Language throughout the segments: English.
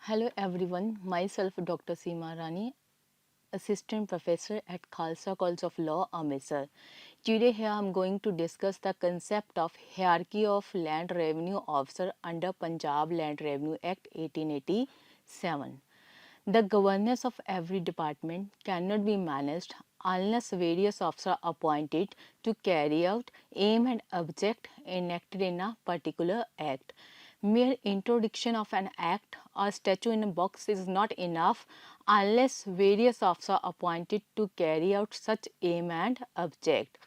Hello everyone, myself Dr. Seema Rani, Assistant Professor at Khalsa College of Law, Amritsar. Today here I am going to discuss the concept of hierarchy of Land Revenue Officer under Punjab Land Revenue Act 1887. The governance of every department cannot be managed unless various officers are appointed to carry out aim and object enacted in a particular act. Mere introduction of an act or statute in a box is not enough unless various officers are appointed to carry out such aim and object.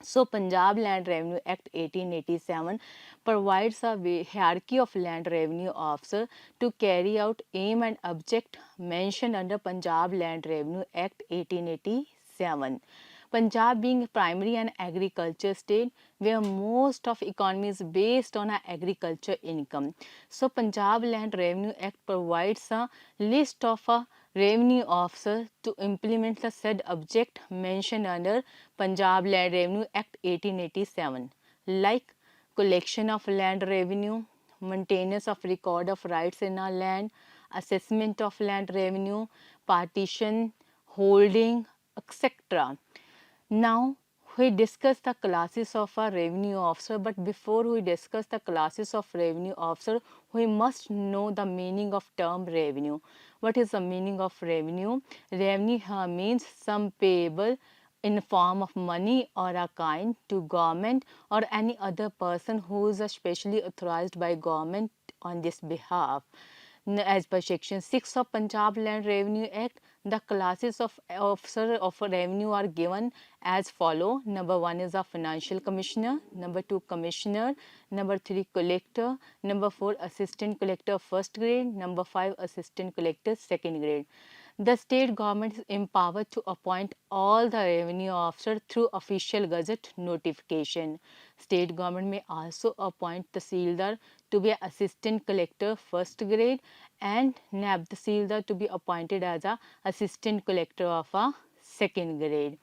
So, Punjab Land Revenue Act 1887 provides a hierarchy of land revenue officer to carry out aim and object mentioned under Punjab Land Revenue Act 1887. Punjab being a primary and agriculture state where most of economy is based on agriculture income. So Punjab Land Revenue Act provides a list of revenue officer to implement the said object mentioned under Punjab Land Revenue Act 1887 like collection of land revenue, maintenance of record of rights in our land, assessment of land revenue, partition, holding, etc. Now, we discuss the classes of a revenue officer, but before we discuss the classes of revenue officer, we must know the meaning of term revenue. What is the meaning of revenue? Revenue means sum payable in form of money or a kind to government or any other person who is specially authorized by government on this behalf. As per section 6 of Punjab Land Revenue Act, the classes of officer of revenue are given as follow. Number 1 is a financial commissioner, number 2 commissioner, number 3 collector, number 4 assistant collector first grade, number 5 assistant collector second grade. The state government is empowered to appoint all the revenue officers through official gazette notification. State government may also appoint Tahsildar to be assistant collector first grade and NAB Tahsildar to be appointed as a assistant collector of a second grade.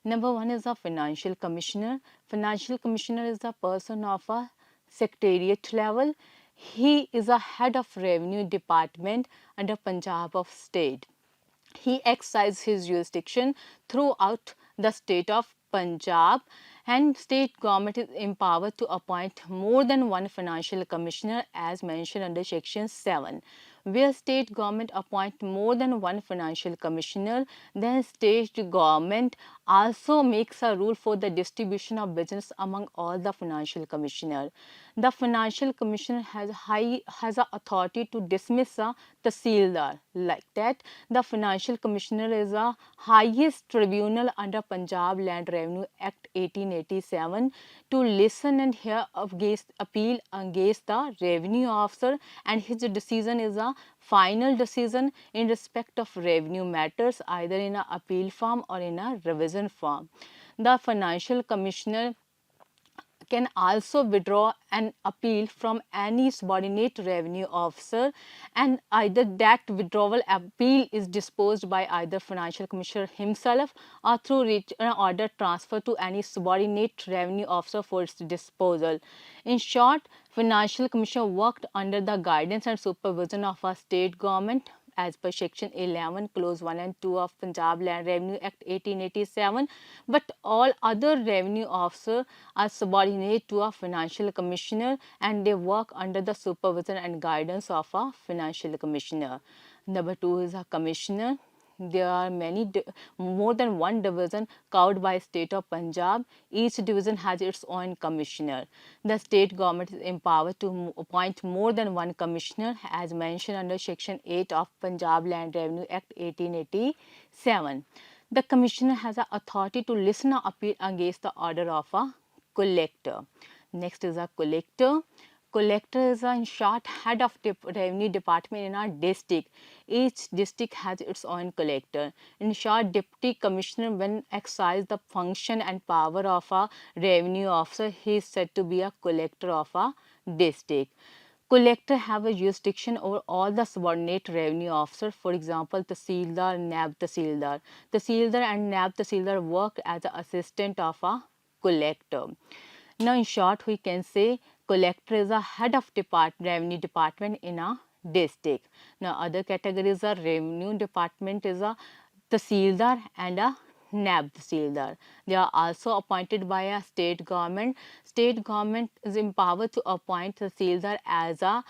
Number 1 is a financial commissioner. Financial commissioner is the person of a secretariat level. He is a head of revenue department under Punjab of state. He exercises his jurisdiction throughout the state of Punjab, and state government is empowered to appoint more than one financial commissioner as mentioned under section 7. Where state government appoint more than one financial commissioner, then state government also makes a rule for the distribution of business among all the financial commissioner. The financial commissioner has a authority to dismiss a Tahsildar. Like that, the financial commissioner is a highest tribunal under Punjab Land Revenue Act 1887 to listen and hear against appeal against the revenue officer, and his decision is a final decision in respect of revenue matters either in a appeal form or in a revision form. The financial commissioner can also withdraw an appeal from any subordinate revenue officer, and either that withdrawal appeal is disposed by either financial commissioner himself or through written order transfer to any subordinate revenue officer for its disposal. In short, financial commissioner worked under the guidance and supervision of a state government as per section 11 clause 1 and 2 of Punjab Land Revenue Act 1887, but all other revenue officers are subordinate to a financial commissioner and they work under the supervision and guidance of a financial commissioner. Number 2 is a commissioner. There are more than one division covered by state of Punjab. Each division has its own commissioner. The state government is empowered to appoint more than one commissioner as mentioned under section 8 of Punjab Land Revenue Act 1887. The commissioner has the authority to listen or appeal against the order of a collector. Next is a collector. Collector is in short head of revenue department in our district. Each district has its own collector. In short, deputy commissioner when exercise the function and power of a revenue officer, he is said to be a collector of a district. Collector have a jurisdiction over all the subordinate revenue officers. For example, Tahsildar, NAB Tahsildar. Tahsildar and NAB Tahsildar work as an assistant of a collector. Now, in short, we can say collector is a head of revenue department in a district. Now other categories are revenue department is a Tahsildar and a NAB Tahsildar. They are also appointed by a state government. State government is empowered to appoint Tahsildar as a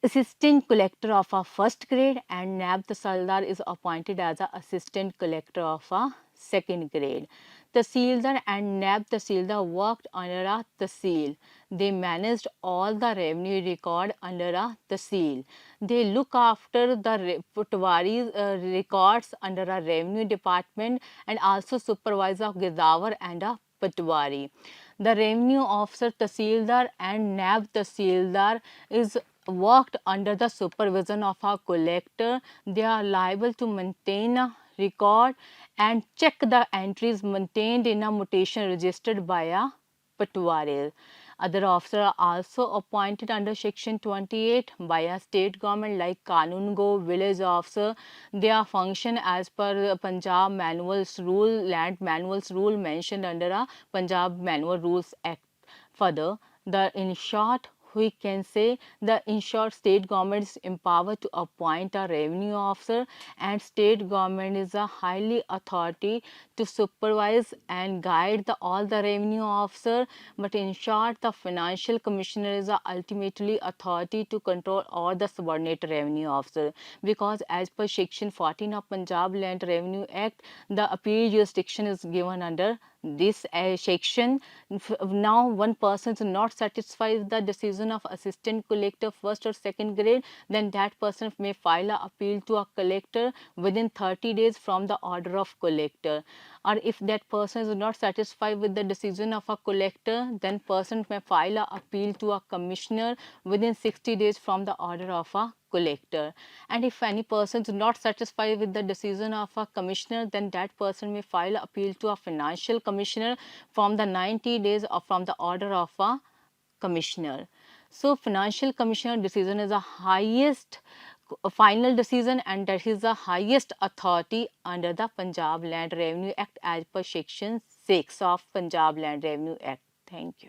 assistant collector of a first grade, and NAB Tahsildar is appointed as a assistant collector of a second grade. Tahsildar and NAB Tahsildar worked under a Tahsil. They managed all the revenue record under a Tahsil. They look after the Patwari's records under a revenue department and also supervise a Gizawar and a Patwari. The revenue officer Tahsildar and NAB Tahsildar is worked under the supervision of a collector. They are liable to maintain a record and check the entries maintained in a mutation registered by a Patwari. Other officers are also appointed under Section 28 by a state government like Kanun Go, village officer. Their function as per Punjab Manual's rule, land manual's rule mentioned under a Punjab Manual Rules Act. Further, in short, we can say the in short state government is empowered to appoint a revenue officer, and state government is a highly authority to supervise and guide all the revenue officer. But in short, the financial commissioner is ultimately authority to control all the subordinate revenue officer, because as per section 14 of Punjab Land Revenue Act, the appeal jurisdiction is given under this section. Now one person is not satisfied with the decision of assistant collector first or second grade, then that person may file an appeal to a collector within 30 days from the order of collector. Or if that person is not satisfied with the decision of a collector, then person may file an appeal to a commissioner within 60 days from the order of a collector. And if any person is not satisfied with the decision of a commissioner, then that person may file an appeal to a financial commissioner from the 90 days or from the order of a commissioner. So financial commissioner decision is the highest final decision, and that is the highest authority under the Punjab Land Revenue Act as per section 6 of Punjab Land Revenue Act. Thank you.